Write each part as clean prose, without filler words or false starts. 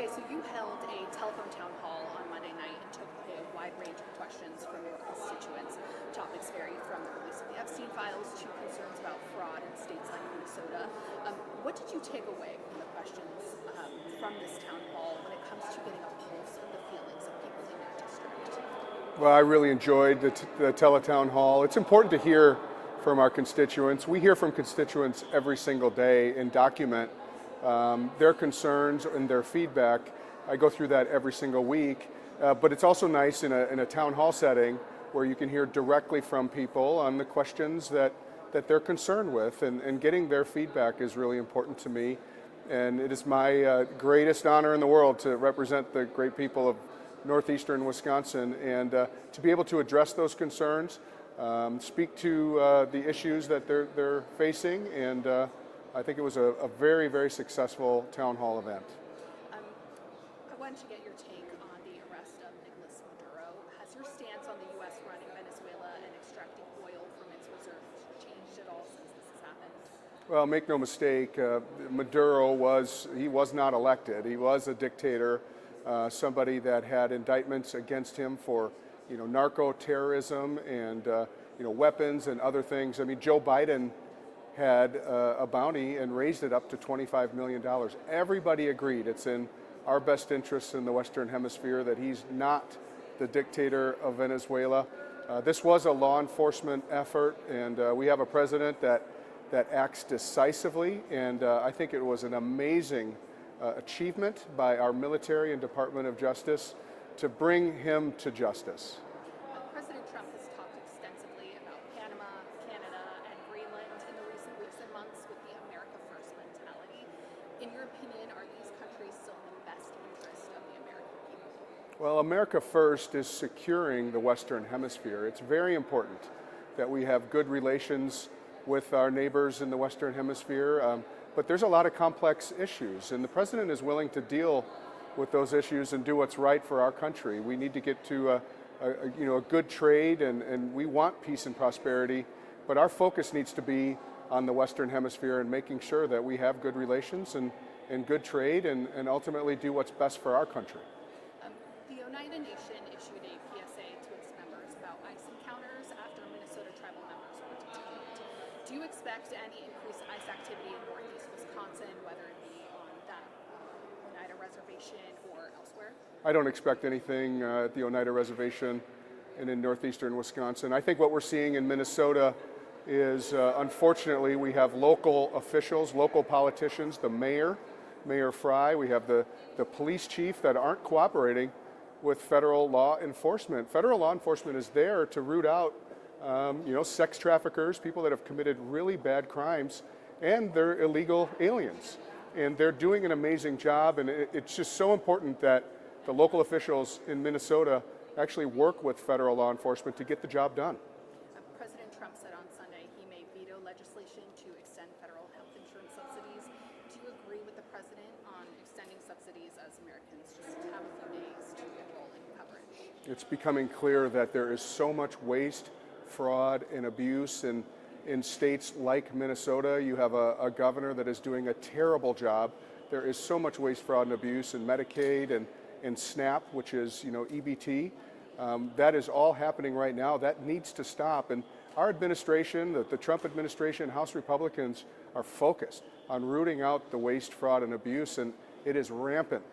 so you held a telephone town hall on Monday night and took a wide range of questions from your constituents. Topics varied from the release of the Epstein files to concerns about fraud in states like Minnesota. What did you take away from the questions from this town hall when it comes to getting a pulse of the feelings of people in your district? Well, I really enjoyed the teletown hall. It's important to hear from our constituents. We hear from constituents every single day and document their concerns and their feedback. I go through that every single week, but it's also nice in a town hall setting where you can hear directly from people on the questions that they're concerned with, and getting their feedback is really important to me. And it is my greatest honor in the world to represent the great people of northeastern Wisconsin, and to be able to address those concerns, speak to the issues that they're facing, and I think it was a very, very successful town hall event. I wanted to get your take on the arrest of Nicolas Maduro. Has your stance on the U.S. running Venezuela and extracting oil from its reserves changed at all since this has happened? Well, make no mistake, Maduro was not elected. He was a dictator, somebody that had indictments against him for, narco-terrorism and, weapons and other things. I mean, Joe Biden had a bounty and raised it up to $25 million. Everybody agreed it's in our best interests in the Western Hemisphere that he's not the dictator of Venezuela. This was a law enforcement effort, and we have a president that acts decisively, and I think it was an amazing achievement by our military and Department of Justice to bring him to justice. President Trump has talked extensively about Panama, Canada, and Greenland in the recent weeks and months with the America First mentality. In your opinion, are these countries still in the best interest of the American people? Well, America First is securing the Western Hemisphere. It's very important that we have good relations with our neighbors in the Western Hemisphere, but there's a lot of complex issues, and the president is willing to deal with those issues and do what's right for our country. We need to get to a good trade, and we want peace and prosperity, but our focus needs to be on the Western Hemisphere and making sure that we have good relations and good trade, and ultimately do what's best for our country. The Oneida Nation issued a PSA to its members about ICE encounters after Minnesota tribal members were detained. Do you expect any increased ICE activity in northeast Wisconsin, whether it be on that Oneida Reservation or elsewhere? I don't expect anything at the Oneida Reservation and in northeastern Wisconsin. I think what we're seeing in Minnesota is, unfortunately, we have local officials, local politicians, the mayor, Mayor Fry, we have the police chief that aren't cooperating with federal law enforcement. Federal law enforcement is there to root out sex traffickers, people that have committed really bad crimes, and they're illegal aliens. And they're doing an amazing job, and it's just so important that the local officials in Minnesota actually work with federal law enforcement to get the job done. President Trump said on Sunday he may veto legislation to extend federal health insurance subsidies. Do you agree with the president on extending subsidies as Americans just have a few days to enroll in coverage? It's becoming clear that there is so much waste, fraud, and abuse in states like Minnesota. You have a governor that is doing a terrible job. There is so much waste, fraud, and abuse in Medicaid and SNAP, which is EBT. That is all happening right now. That needs to stop. And our administration, the Trump administration, House Republicans are focused on rooting out the waste, fraud, and abuse, and it is rampant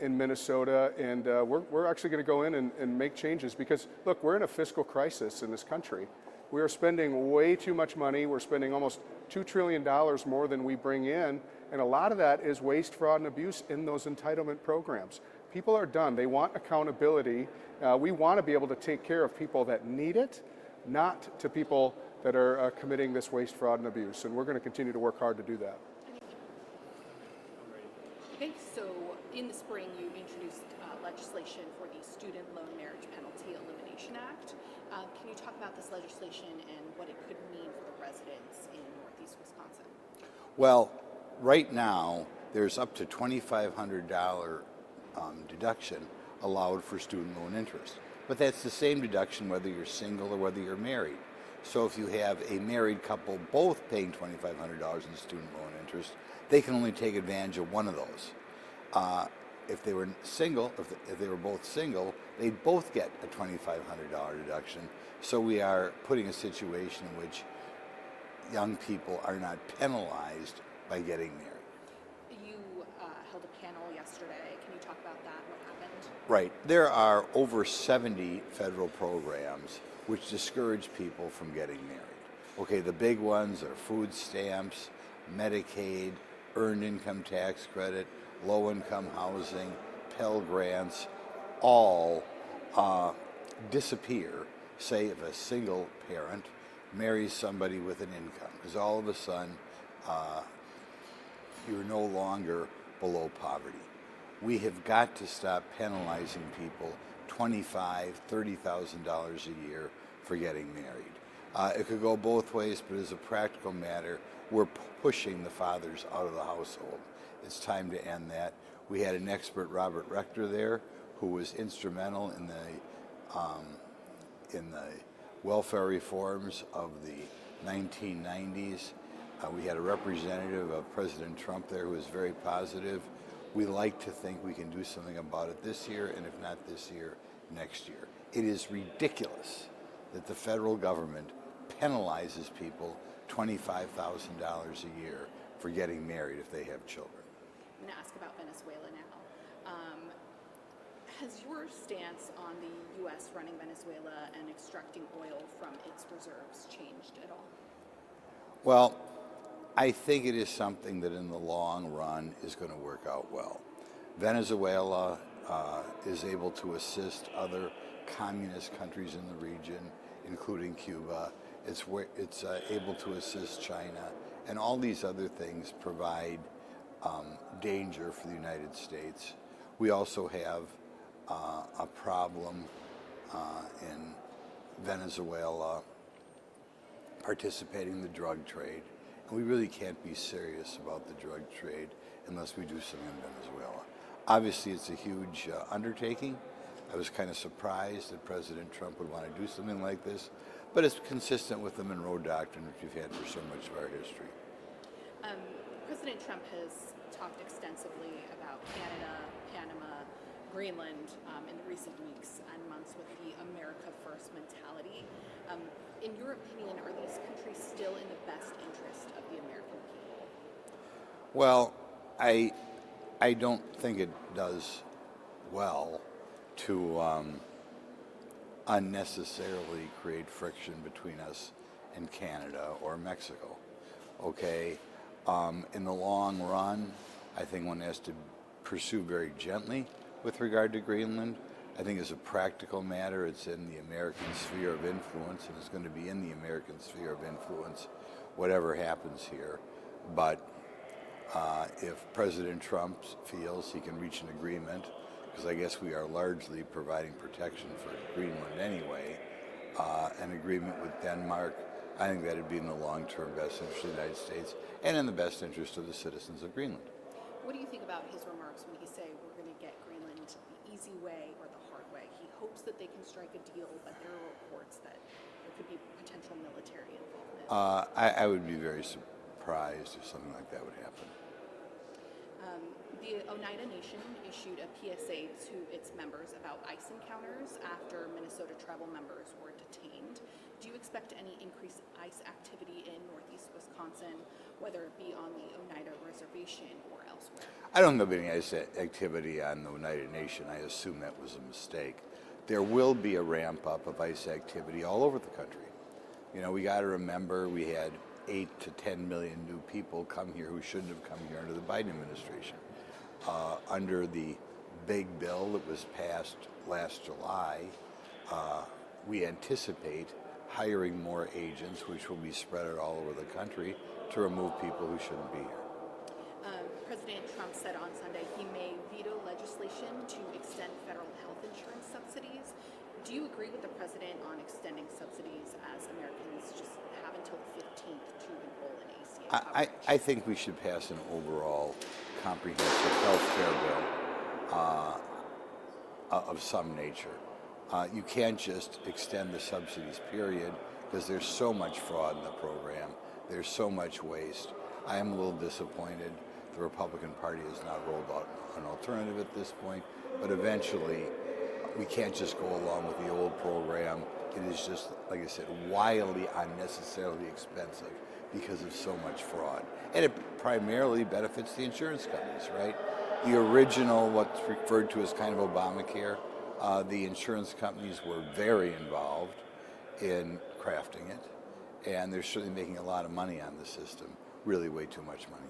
in Minnesota, and we're actually going to go in and make changes because, look, we're in a fiscal crisis in this country. We are spending way too much money. We're spending almost $2 trillion more than we bring in, and a lot of that is waste, fraud, and abuse in those entitlement programs. People are done. They want accountability. We want to be able to take care of people that need it, not to people that are committing this waste, fraud, and abuse, and we're going to continue to work hard to do that. Okay, so in the spring you introduced legislation for the Student Loan Marriage Penalty Elimination Act. Can you talk about this legislation and what it could mean for the residents in northeast Wisconsin? Well, right now there's up to $2,500 deduction allowed for student loan interest. But that's the same deduction whether you're single or whether you're married. So if you have a married couple both paying $2,500 in student loan interest, they can only take advantage of one of those. if they were single, if they were both single, they'd both get a $2,500 deduction. So we are putting a situation in which young people are not penalized by getting married. You held a panel yesterday. Can you talk about that? What happened? Right. There are over 70 federal programs which discourage people from getting married. Okay, the big ones are food stamps, Medicaid, earned income tax credit, low-income housing, Pell Grants, all disappear, say, if a single parent marries somebody with an income, because all of a sudden you're no longer below poverty. We have got to stop penalizing people $25,000, $30,000 a year for getting married. It could go both ways, but as a practical matter, we're pushing the fathers out of the household. It's time to end that. We had an expert, Robert Rector, there, who was instrumental in the welfare reforms of the 1990s. We had a representative of President Trump there who was very positive. We like to think we can do something about it this year, and if not this year, next year. It is ridiculous that the federal government penalizes people $25,000 a year for getting married if they have children. I'm going to ask about Venezuela now. Has your stance on the U.S. running Venezuela and extracting oil from its reserves changed at all? Well, I think it is something that in the long run is going to work out well. Venezuela is able to assist other communist countries in the region, including Cuba. It's able to assist China, and all these other things provide danger for the United States. We also have a problem in Venezuela participating in the drug trade. And we really can't be serious about the drug trade unless we do something in Venezuela. Obviously, it's a huge undertaking. I was kind of surprised that President Trump would want to do something like this, but it's consistent with the Monroe Doctrine, which we've had for so much of our history. President Trump has talked extensively about Canada, Panama, Greenland in recent weeks and months with the America First mentality. In your opinion, are these countries still in the best interest of the American people? Well, I don't think it does well to unnecessarily create friction between us and Canada or Mexico. Okay, in the long run, I think one has to pursue very gently with regard to Greenland. I think as a practical matter, it's in the American sphere of influence, and it's going to be in the American sphere of influence, whatever happens here. But if President Trump feels he can reach an agreement, because I guess we are largely providing protection for Greenland anyway, an agreement with Denmark, I think that would be in the long-term best interest of the United States and in the best interest of the citizens of Greenland. What do you think about his remarks when he say we're going to get Greenland the easy way or the hard way? He hopes that they can strike a deal, but there are reports that there could be potential military involvement. I would be very surprised if something like that would happen. The Oneida Nation issued a PSA to its members about ICE encounters after Minnesota tribal members were detained. Do you expect any increased ICE activity in northeast Wisconsin, whether it be on the Oneida Reservation or elsewhere? I don't know of any ICE activity on the Oneida Nation. I assume that was a mistake. There will be a ramp up of ICE activity all over the country. You know, we got to remember we had 8 to 10 million new people come here who shouldn't have come here under the Biden administration. Under the big bill that was passed last July, we anticipate hiring more agents, which will be spread out all over the country to remove people who shouldn't be here. President Trump said on Sunday he may veto legislation to extend federal health insurance subsidies. Do you agree with the president on extending subsidies as Americans just have until the 15th to enroll in ACA coverage? I think we should pass an overall comprehensive health care bill of some nature. You can't just extend the subsidies, period, because there's so much fraud in the program. There's so much waste. I am a little disappointed. The Republican Party has not rolled out an alternative at this point, but eventually we can't just go along with the old program. It is just, like I said, wildly unnecessarily expensive because of so much fraud. And it primarily benefits the insurance companies, right? The original, what's referred to as kind of Obamacare, the insurance companies were very involved in crafting it, and they're certainly making a lot of money on the system, really way too much money.